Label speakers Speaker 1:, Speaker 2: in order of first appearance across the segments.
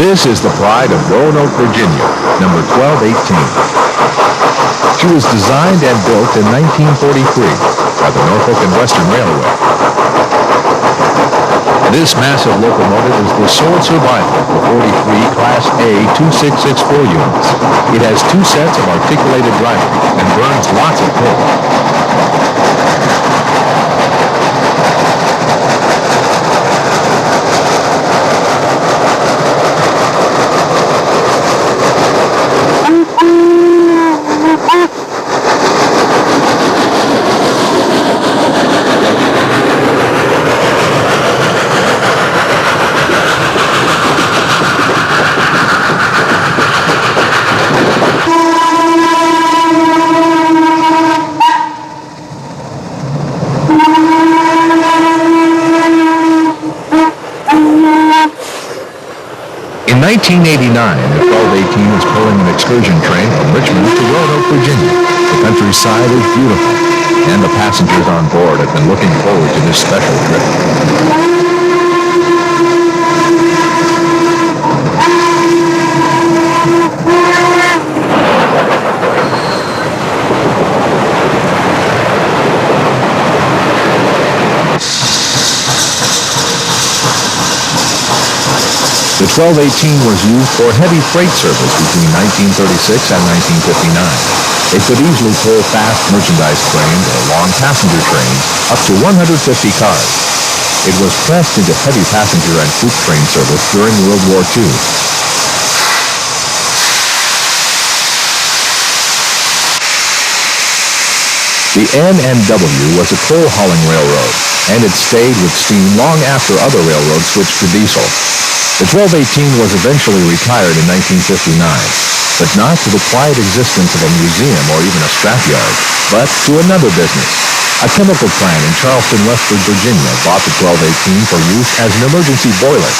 Speaker 1: This is the pride of Roanoke, Virginia, number 1218. She was designed and built in 1943 by the Norfolk and Western Railway. This massive locomotive is the sole survivor of 43 Class A 2664 units. It has two sets of articulated drivers and burns lots of coal. In 1989, the 1218 is pulling an excursion train from Richmond to Roanoke, Virginia. The countryside is beautiful, and the passengers on board have been looking forward to this special trip. The 1218 was used for heavy freight service between 1936 and 1959. It could easily pull fast merchandise trains or long passenger trains up to 150 cars. It was pressed into heavy passenger and troop train service during World War II. The N&W was a coal hauling railroad, and it stayed with steam long after other railroads switched to diesel. The 1218 was eventually retired in 1959, but not to the quiet existence of a museum or even a scrapyard, but to another business. A chemical plant in Charleston, Western Virginia bought the 1218 for use as an emergency boiler.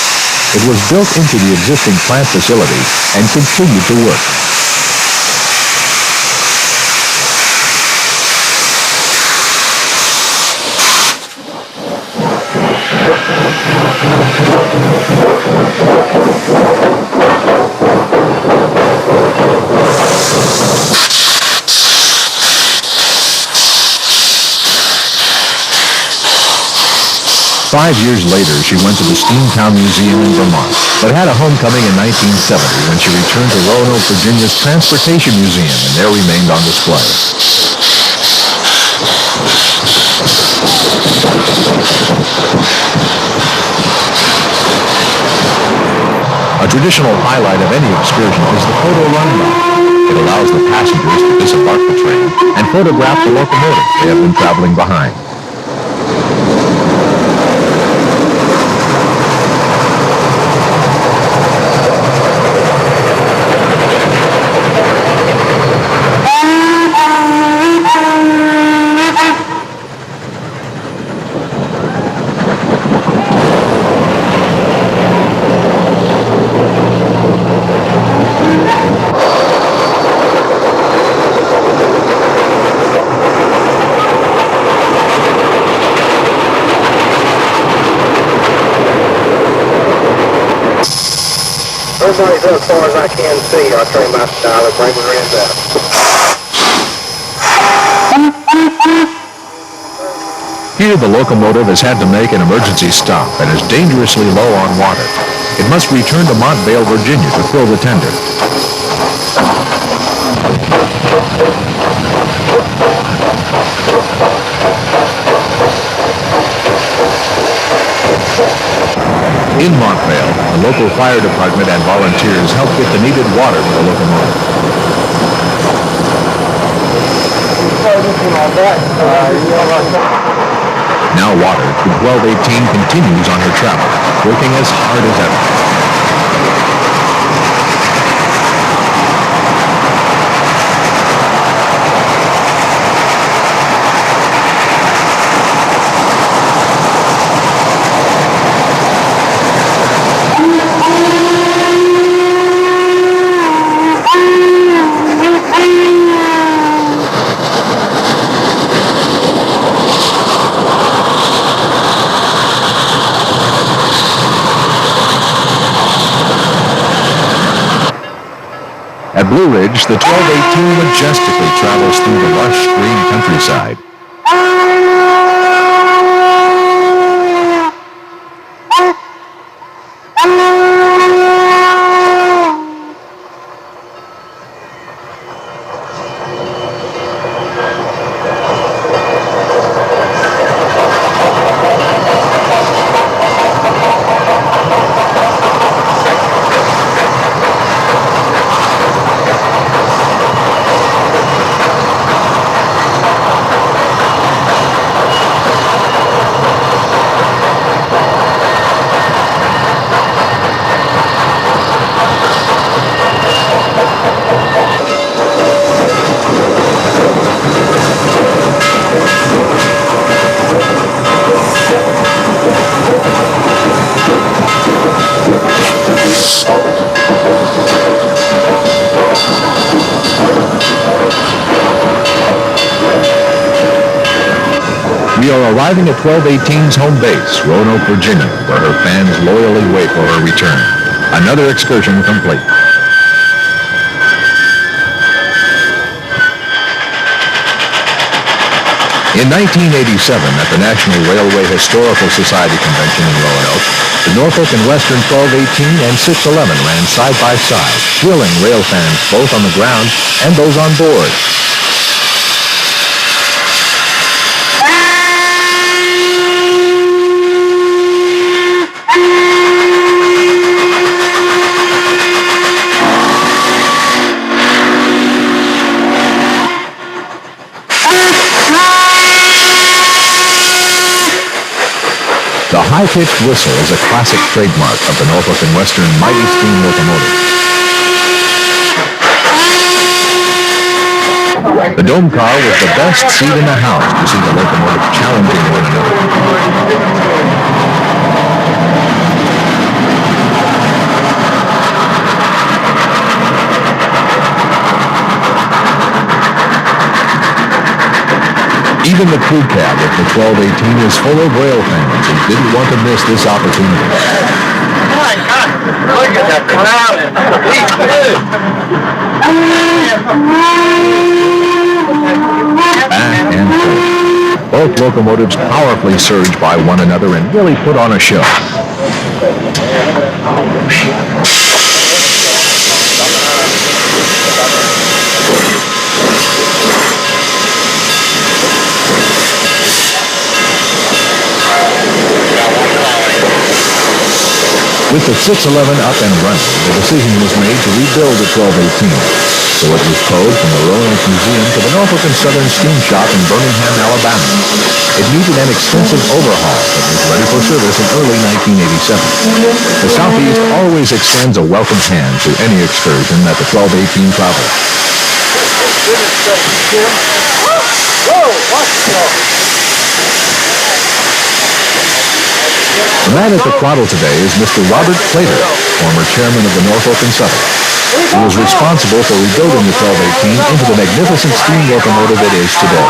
Speaker 1: It was built into the existing plant facility and continued to work. Five years later, she went to the Steamtown Museum in Vermont, but had a homecoming in 1970 when she returned to Roanoke, Virginia's Transportation Museum, and there remained on display. A traditional highlight of any excursion is the photo runway. It allows the passengers to disembark the train and photograph the locomotive they have been traveling behind.
Speaker 2: Everybody's up as far as I can see. I'll turn my dial and bring the rest out.
Speaker 1: Here, the locomotive has had to make an emergency stop and is dangerously low on water. It must return to Montvale, Virginia to fill the tender. In Montvale, the local fire department and volunteers help get the needed water for the locomotive. Now water, the 1218 continues on her travel, working as hard as ever. Blue Ridge, the 1218 majestically travels through the lush green countryside. We are arriving at 1218's home base, Roanoke, Virginia, where her fans loyally wait for her return. Another excursion complete. In 1987, at the National Railway Historical Society Convention in Roanoke, the Norfolk and Western 1218 and 611 ran side by side, thrilling rail fans both on the ground and those on board. The high-pitched whistle is a classic trademark of the Norfolk and Western mighty steam locomotive. The dome car was the best seat in the house to see the locomotive challenging one another. Even the crew cab of the 1218 is full of rail fans who didn't want to miss this opportunity.
Speaker 2: My God, look at that crowd.
Speaker 1: Back and forth. Both locomotives powerfully surge by one another and really put on a show. With the 611 up and running, the decision was made to rebuild the 1218. So it was towed from the Roanoke Museum to the Norfolk and Southern Steam Shop in Birmingham, Alabama. It needed an extensive overhaul but was ready for service in early 1987. The Southeast always extends a welcome hand to any excursion that the 1218 travels.
Speaker 2: Whoa, watch it.
Speaker 1: The man at the throttle today is Mr. Robert Plater, former chairman of the Norfolk and Southern. He was responsible for rebuilding the 1218 into the magnificent steam locomotive it is today.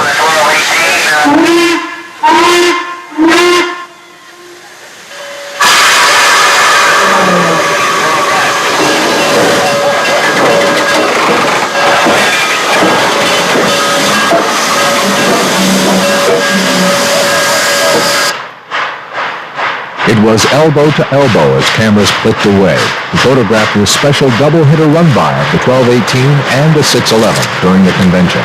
Speaker 1: It was elbow to elbow as cameras clicked away to photograph this special double-hitter run-by of the 1218 and the 611 during the convention.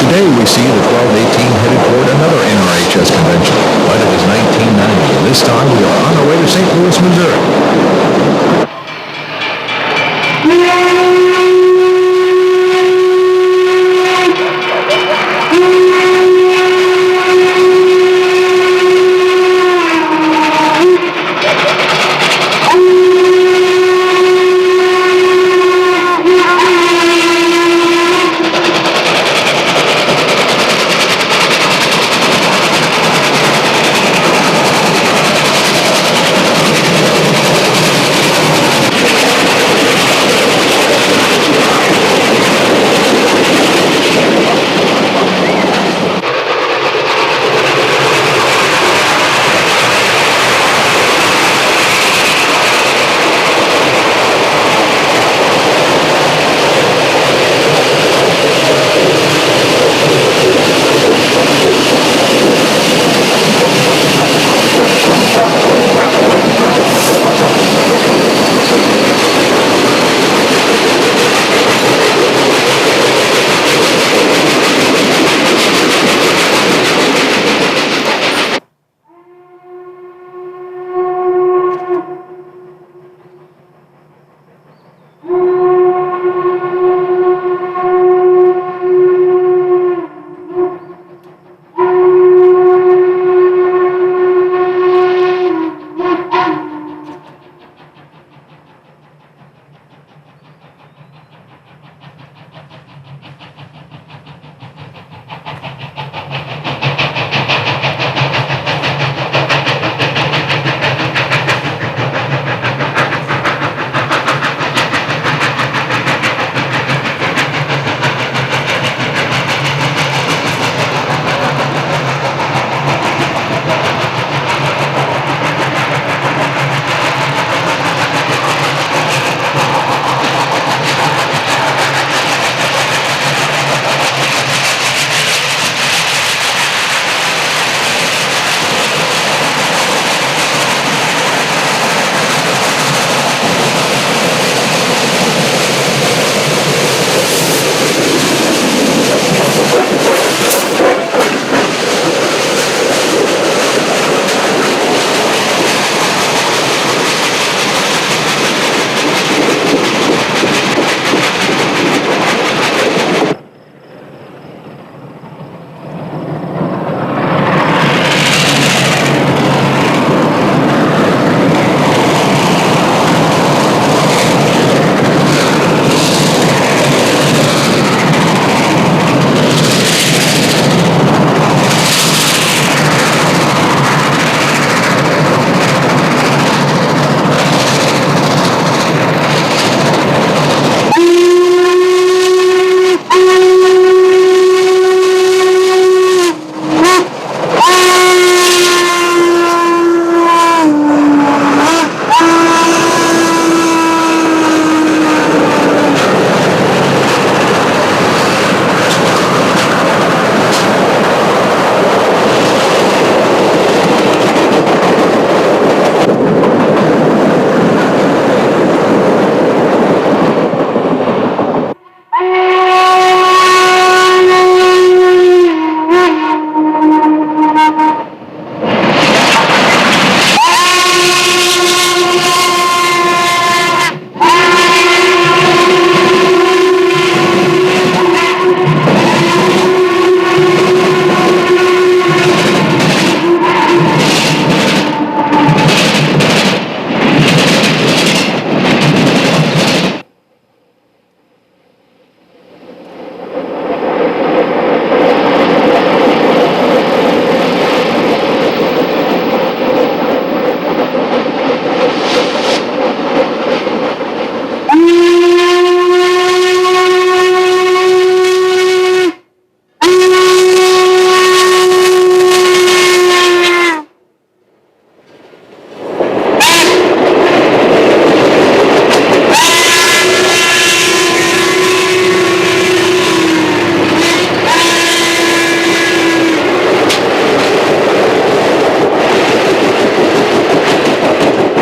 Speaker 1: Today we see the 1218 headed toward another NRHS convention, but it is 1990, and this time we are on our way to St. Louis, Missouri.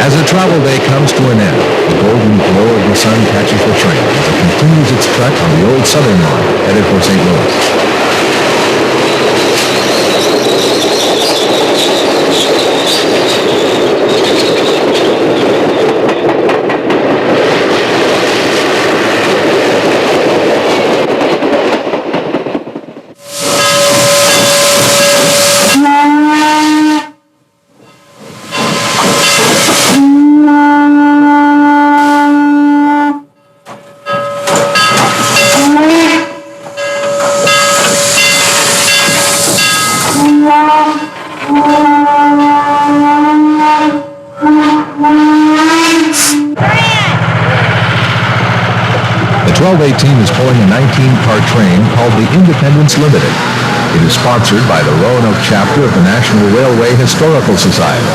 Speaker 1: As the travel day comes to an end, the golden glow of the sun catches the train as it continues its trek on the old Southern line, headed for St. Louis. 1218 is pulling a 19-car train called the Independence Limited. It is sponsored by the Roanoke chapter of the National Railway Historical Society.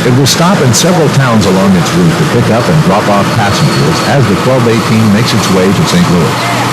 Speaker 1: It will stop in several towns along its route to pick up and drop off passengers as the 1218 makes its way to St. Louis.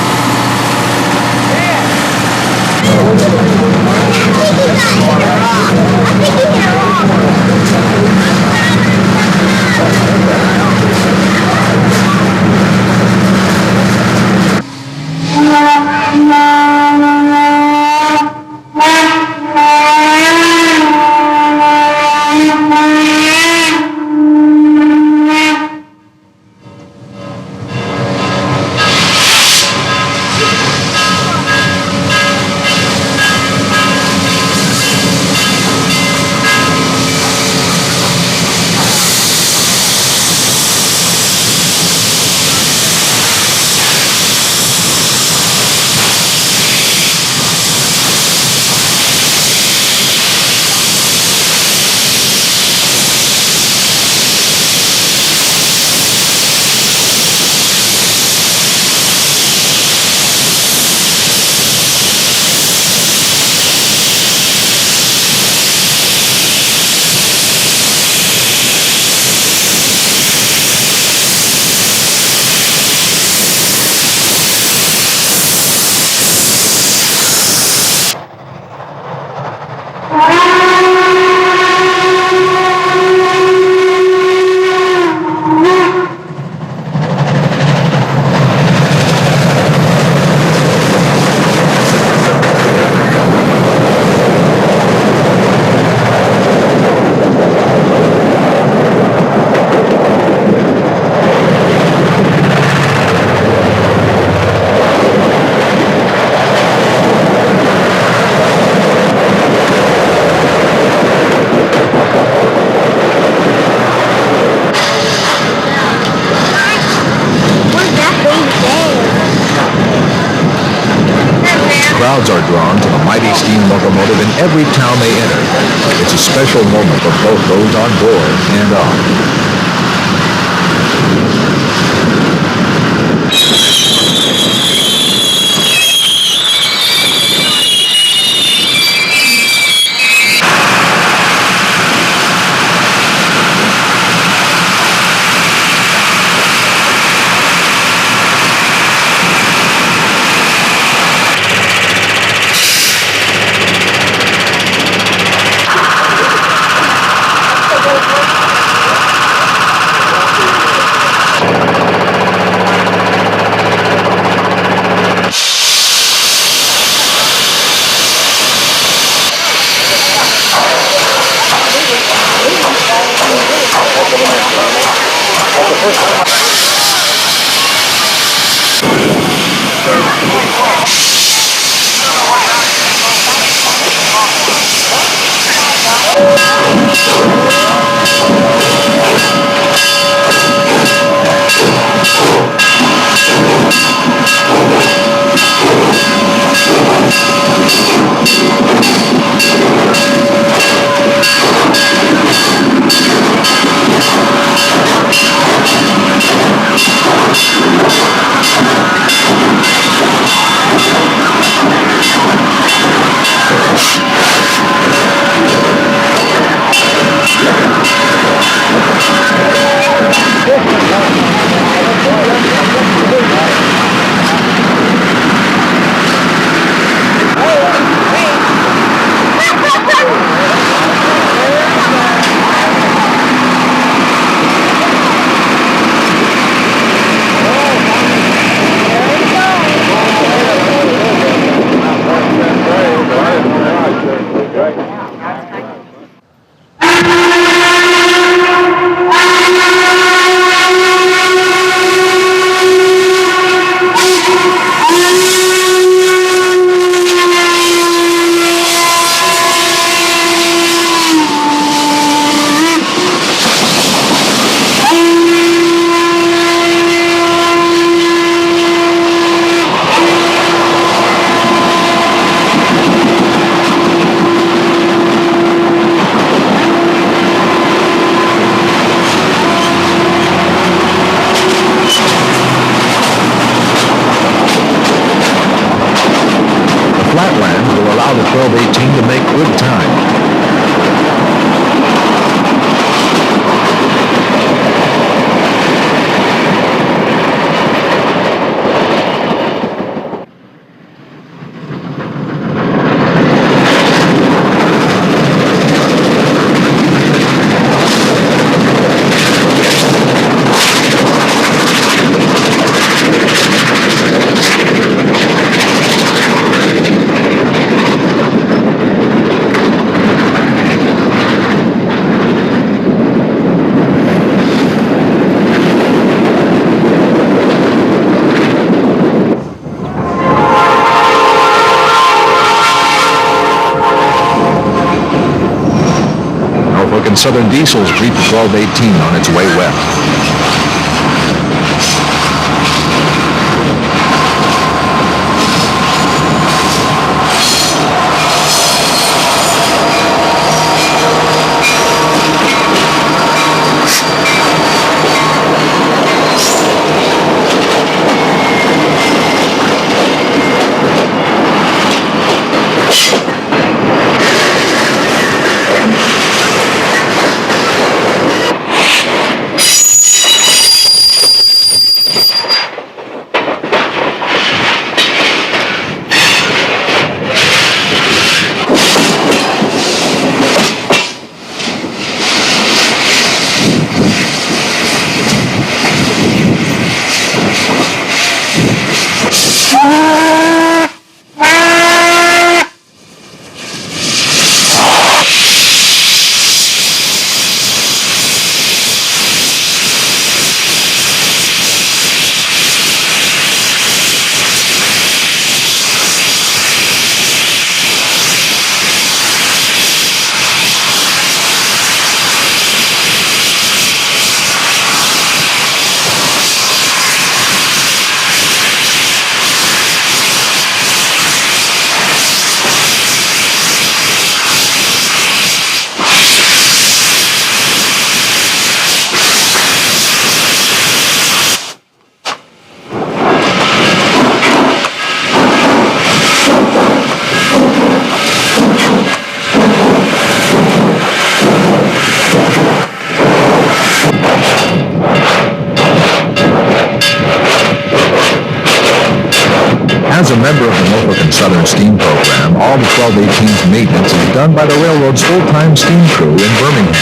Speaker 1: Crowds are drawn to the mighty steam locomotive in every town they enter. It's a special moment for both those on board and off. Southern diesels greet the 1218 on its way west. As a member of the Norfolk and Southern Steam Program, all the 1218's maintenance is done by the railroad's full-time steam crew in Birmingham.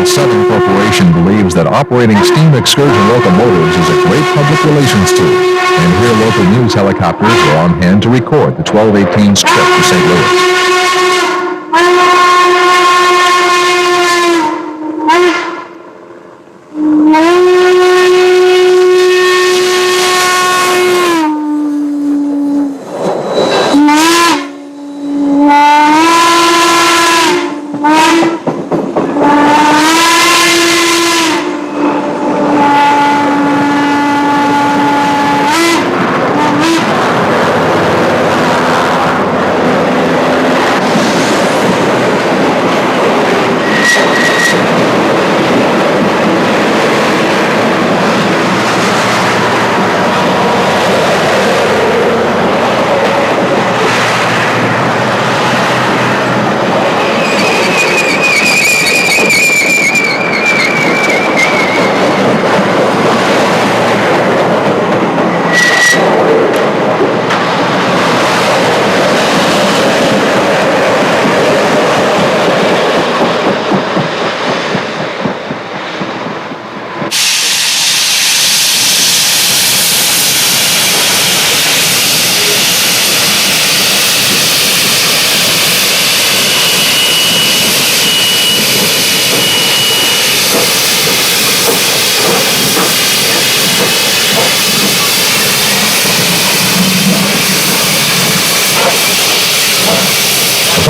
Speaker 1: Southern Corporation believes that operating steam excursion locomotives is a great public relations tool, and here local news helicopters were on hand to record the 1218's trip to St. Louis.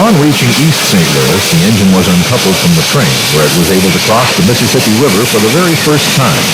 Speaker 1: Upon reaching East St. Louis, the engine was uncoupled from the train, where it was able to cross the Mississippi River for the very first time.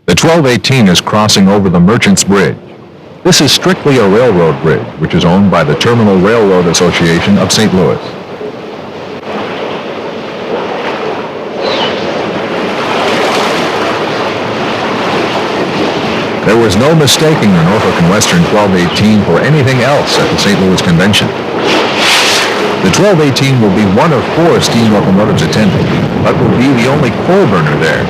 Speaker 1: The 1218 is crossing over the Merchants Bridge. This is strictly a railroad bridge, which is owned by the Terminal Railroad Association of St. Louis. There was no mistaking the Norfolk and Western 1218 for anything else at the St. Louis Convention. The 1218 will be one of 4 steam locomotives attending, but will be the only coal burner there.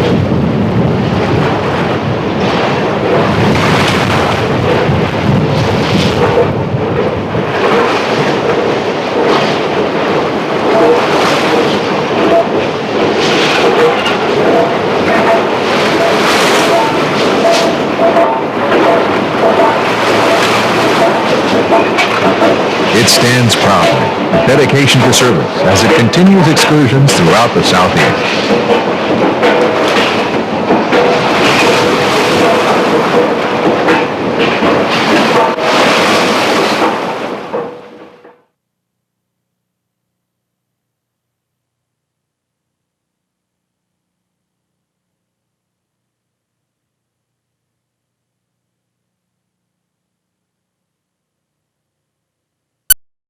Speaker 1: It stands proudly, with dedication to service, as it continues excursions throughout the Southeast.